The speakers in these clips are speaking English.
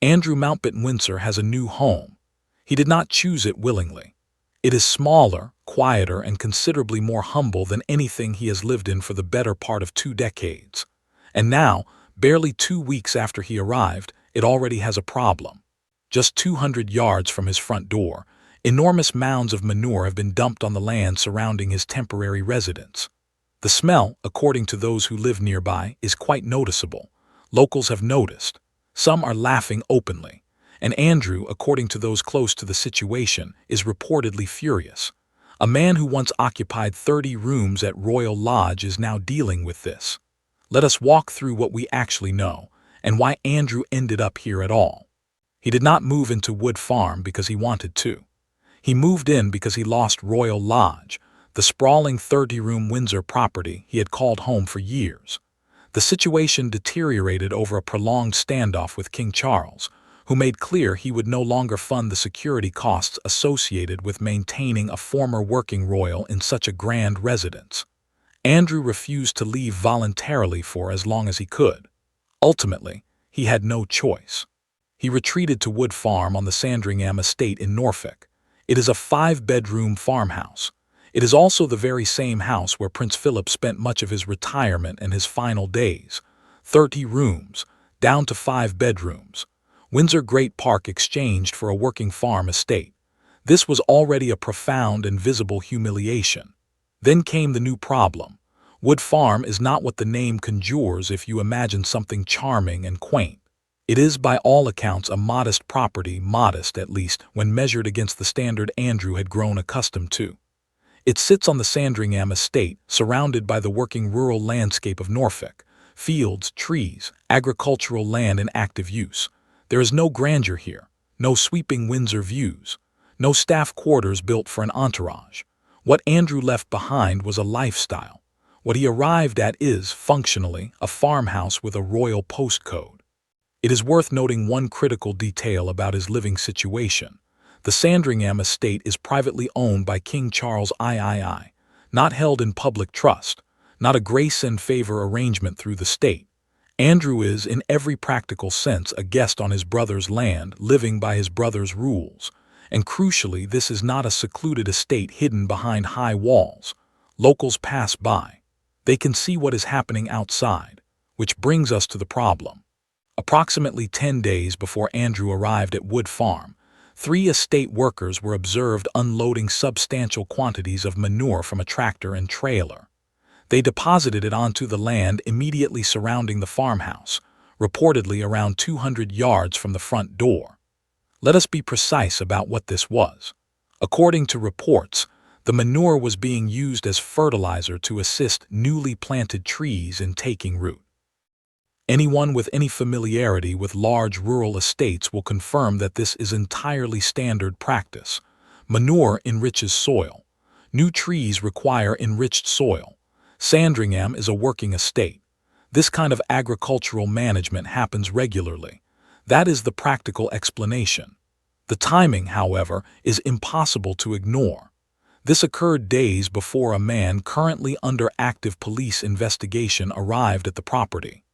Andrew Mountbatten-Windsor has a new home. He did not choose it willingly. It is smaller, quieter, and considerably more humble than anything he has lived in for the better part of 2 decades. And now, barely 2 weeks after he arrived, it already has a problem. Just 200 yards from his front door, enormous mounds of manure have been dumped on the land surrounding his temporary residence. The smell, according to those who live nearby, is quite noticeable. Locals have noticed. Some are laughing openly. And Andrew, according to those close to the situation, is reportedly furious. A man who once occupied 30 rooms at Royal Lodge is now dealing with this. Let us walk through what we actually know, and why Andrew ended up here at all. He did not move into Wood Farm because he wanted to. He moved in because he lost Royal Lodge, the sprawling 30-room Windsor property he had called home for years. The situation deteriorated over a prolonged standoff with King Charles, who made clear he would no longer fund the security costs associated with maintaining a former working royal in such a grand residence. Andrew refused to leave voluntarily for as long as he could. Ultimately, he had no choice. He retreated to Wood Farm on the Sandringham estate in Norfolk. It is a 5-bedroom farmhouse. It is also the very same house where Prince Philip spent much of his retirement and his final days. 30 rooms, down to 5 bedrooms. Windsor Great Park exchanged for a working farm estate. This was already a profound and visible humiliation. Then came the new problem. Wood Farm is not what the name conjures if you imagine something charming and quaint. It is by all accounts a modest property, modest at least when measured against the standard Andrew had grown accustomed to. It sits on the Sandringham estate, surrounded by the working rural landscape of Norfolk, fields, trees, agricultural land in active use. There is no grandeur here, no sweeping Windsor views, no staff quarters built for an entourage. What Andrew left behind was a lifestyle. What he arrived at is, functionally, a farmhouse with a royal postcode. It is worth noting one critical detail about his living situation. The Sandringham estate is privately owned by King Charles III, not held in public trust, not a grace and favor arrangement through the state. Andrew is, in every practical sense, a guest on his brother's land, living by his brother's rules. And crucially, this is not a secluded estate hidden behind high walls. Locals pass by. They can see what is happening outside, which brings us to the problem. Approximately 10 days before Andrew arrived at Wood Farm, 3 estate workers were observed unloading substantial quantities of manure from a tractor and trailer. They deposited it onto the land immediately surrounding the farmhouse, reportedly around 200 yards from the front door. Let us be precise about what this was. According to reports, the manure was being used as fertilizer to assist newly planted trees in taking root. Anyone with any familiarity with large rural estates will confirm that this is entirely standard practice. Manure enriches soil. New trees require enriched soil. Sandringham is a working estate. This kind of agricultural management happens regularly. That is the practical explanation. The timing, however, is impossible to ignore. This occurred days before a man currently under active police investigation arrived at the property.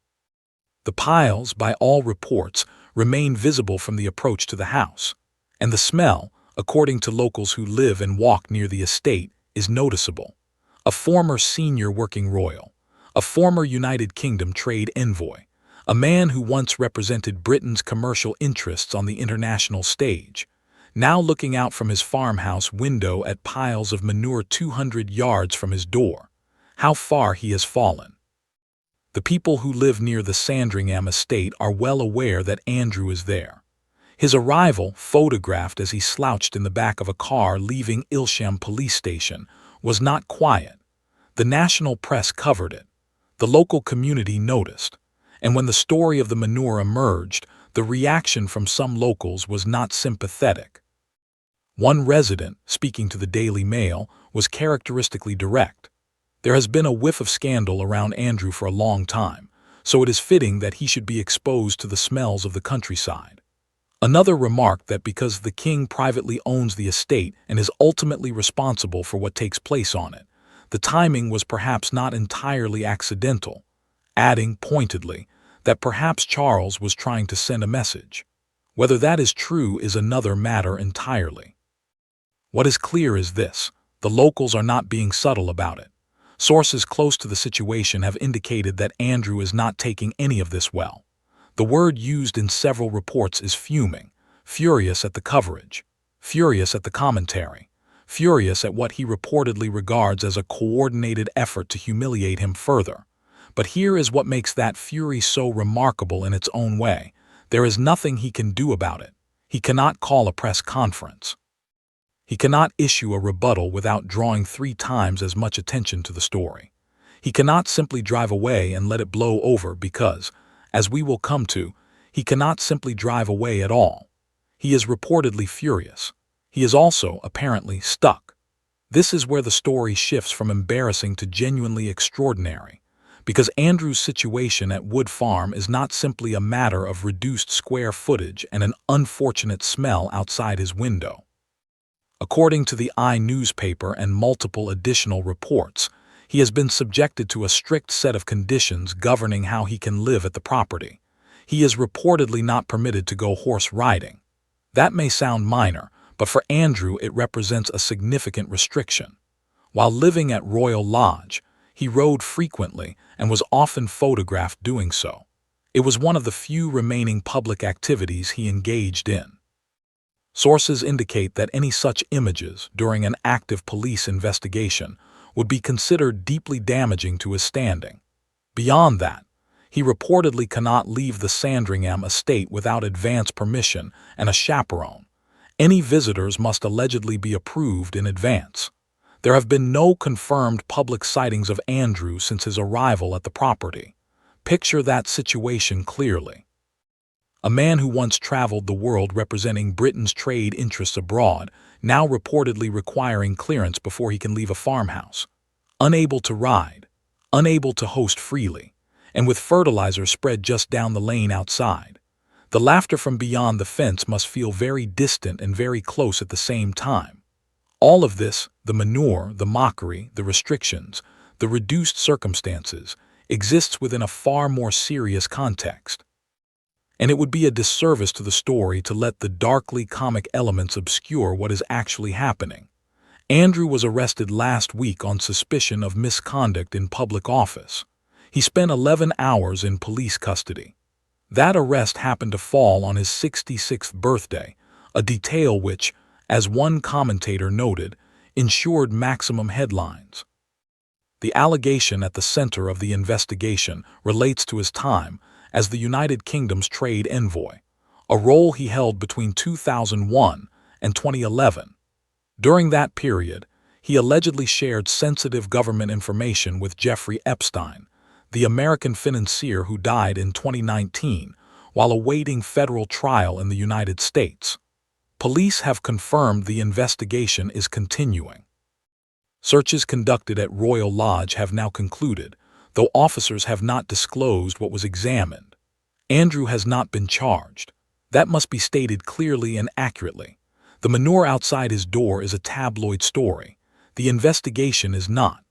The piles, by all reports, remain visible from the approach to the house, and the smell, according to locals who live and walk near the estate, is noticeable. A former senior working royal, a former United Kingdom trade envoy, a man who once represented Britain's commercial interests on the international stage, now looking out from his farmhouse window at piles of manure 200 yards from his door. How far he has fallen. The people who live near the Sandringham estate are well aware that Andrew is there. His arrival, photographed as he slouched in the back of a car leaving Ilsham police station, was not quiet. The national press covered it. The local community noticed. And when the story of the manure emerged, the reaction from some locals was not sympathetic. One resident, speaking to the Daily Mail, was characteristically direct. There has been a whiff of scandal around Andrew for a long time, so it is fitting that he should be exposed to the smells of the countryside. Another remarked that because the king privately owns the estate and is ultimately responsible for what takes place on it, the timing was perhaps not entirely accidental, adding pointedly that perhaps Charles was trying to send a message. Whether that is true is another matter entirely. What is clear is this: the locals are not being subtle about it. Sources close to the situation have indicated that Andrew is not taking any of this well. The word used in several reports is fuming, furious at the coverage, furious at the commentary, furious at what he reportedly regards as a coordinated effort to humiliate him further. But here is what makes that fury so remarkable in its own way. There is nothing he can do about it. He cannot call a press conference. He cannot issue a rebuttal without drawing 3 times as much attention to the story. He cannot simply drive away and let it blow over because, as we will come to, he cannot simply drive away at all. He is reportedly furious. He is also, apparently, stuck. This is where the story shifts from embarrassing to genuinely extraordinary, because Andrew's situation at Wood Farm is not simply a matter of reduced square footage and an unfortunate smell outside his window. According to the newspaper and multiple additional reports, he has been subjected to a strict set of conditions governing how he can live at the property. He is reportedly not permitted to go horse riding. That may sound minor, but for Andrew it represents a significant restriction. While living at Royal Lodge, he rode frequently and was often photographed doing so. It was one of the few remaining public activities he engaged in. Sources indicate that any such images during an active police investigation would be considered deeply damaging to his standing. Beyond that, he reportedly cannot leave the Sandringham estate without advance permission and a chaperone. Any visitors must allegedly be approved in advance. There have been no confirmed public sightings of Andrew since his arrival at the property. Picture that situation clearly. A man who once traveled the world representing Britain's trade interests abroad, now reportedly requiring clearance before he can leave a farmhouse. Unable to ride, unable to host freely, and with fertilizer spread just down the lane outside. The laughter from beyond the fence must feel very distant and very close at the same time. All of this, the manure, the mockery, the restrictions, the reduced circumstances, exists within a far more serious context. And it would be a disservice to the story to let the darkly comic elements obscure what is actually happening. Andrew was arrested last week on suspicion of misconduct in public office. He spent 11 hours in police custody. That arrest happened to fall on his 66th birthday, a detail which, as one commentator noted, ensured maximum headlines. The allegation at the center of the investigation relates to his time as the United Kingdom's trade envoy, a role he held between 2001 and 2011. During that period, he allegedly shared sensitive government information with Jeffrey Epstein, the American financier who died in 2019 while awaiting federal trial in the United States. Police have confirmed the investigation is continuing. Searches conducted at Royal Lodge have now concluded, though officers have not disclosed what was examined. Andrew has not been charged. That must be stated clearly and accurately. The manure outside his door is a tabloid story. The investigation is not.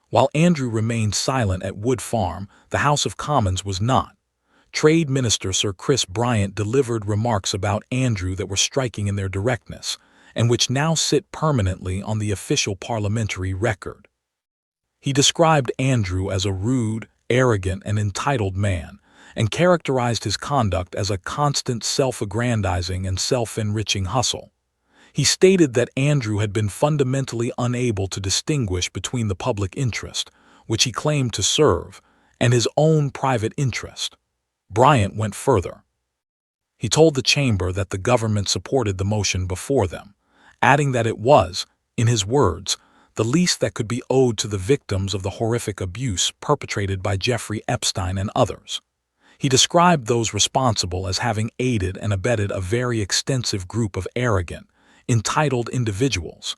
While Andrew remained silent at Wood Farm, the House of Commons was not. Trade Minister Sir Chris Bryant delivered remarks about Andrew that were striking in their directness, and which now sit permanently on the official parliamentary record. He described Andrew as a rude, arrogant, and entitled man, and characterized his conduct as a constant self-aggrandizing and self-enriching hustle. He stated that Andrew had been fundamentally unable to distinguish between the public interest, which he claimed to serve, and his own private interest. Bryant went further. He told the chamber that the government supported the motion before them, adding that it was, in his words, the least that could be owed to the victims of the horrific abuse perpetrated by Jeffrey Epstein and others. He described those responsible as having aided and abetted a very extensive group of arrogant, entitled individuals,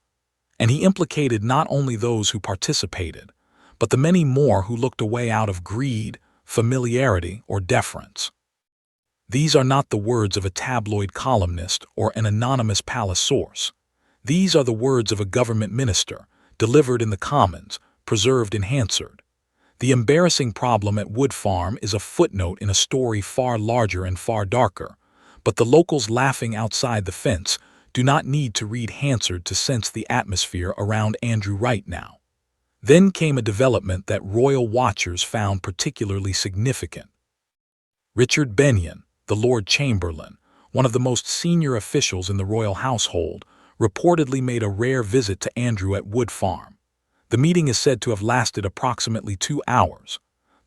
and he implicated not only those who participated, but the many more who looked away out of greed, familiarity, or deference. These are not the words of a tabloid columnist or an anonymous palace source. These are the words of a government minister, delivered in the Commons, preserved in Hansard. The embarrassing problem at Wood Farm is a footnote in a story far larger and far darker, but the locals laughing outside the fence do not need to read Hansard to sense the atmosphere around Andrew right now. Then came a development that royal watchers found particularly significant. Richard Benyon, the Lord Chamberlain, one of the most senior officials in the royal household, reportedly made a rare visit to Andrew at Wood Farm. The meeting is said to have lasted approximately 2 hours.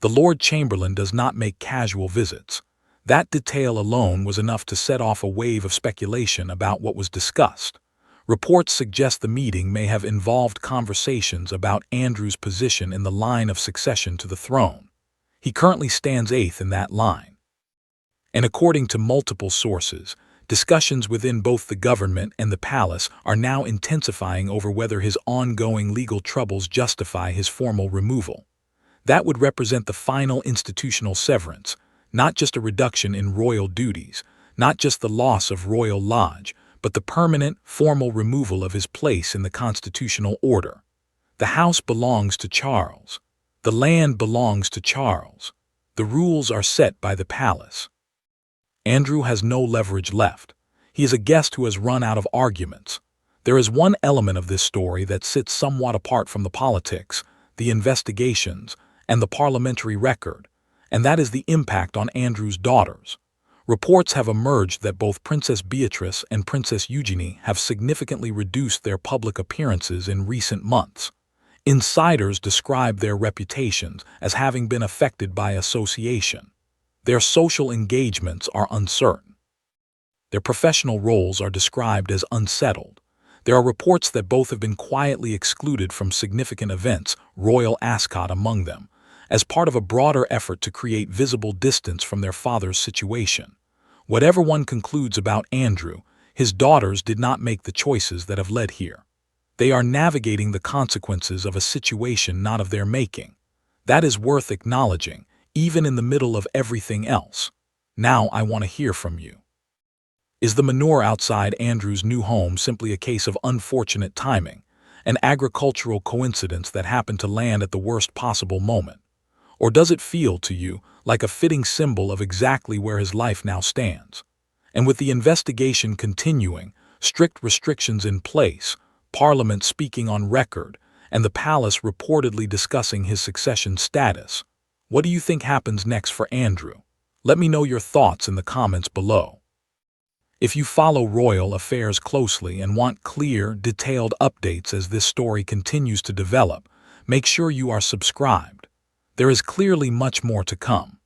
The Lord Chamberlain does not make casual visits. That detail alone was enough to set off a wave of speculation about what was discussed. Reports suggest the meeting may have involved conversations about Andrew's position in the line of succession to the throne. He currently stands 8th in that line. And according to multiple sources, discussions within both the government and the palace are now intensifying over whether his ongoing legal troubles justify his formal removal. That would represent the final institutional severance, not just a reduction in royal duties, not just the loss of royal lodge, but the permanent, formal removal of his place in the constitutional order. The house belongs to Charles. The land belongs to Charles. The rules are set by the palace. Andrew has no leverage left. He is a guest who has run out of arguments. There is one element of this story that sits somewhat apart from the politics, the investigations, and the parliamentary record, and that is the impact on Andrew's daughters. Reports have emerged that both Princess Beatrice and Princess Eugenie have significantly reduced their public appearances in recent months. Insiders describe their reputations as having been affected by association. Their social engagements are uncertain. Their professional roles are described as unsettled. There are reports that both have been quietly excluded from significant events, royal ascot among them, as part of a broader effort to create visible distance from their father's situation. Whatever one concludes about Andrew, his daughters did not make the choices that have led here. They are navigating the consequences of a situation not of their making. That is worth acknowledging, even in the middle of everything else. Now I want to hear from you. Is the manure outside Andrew's new home simply a case of unfortunate timing, an agricultural coincidence that happened to land at the worst possible moment? Or does it feel to you like a fitting symbol of exactly where his life now stands? And with the investigation continuing, strict restrictions in place, Parliament speaking on record, and the palace reportedly discussing his succession status, what do you think happens next for Andrew? Let me know your thoughts in the comments below. If you follow royal affairs closely and want clear, detailed updates as this story continues to develop, make sure you are subscribed. There is clearly much more to come.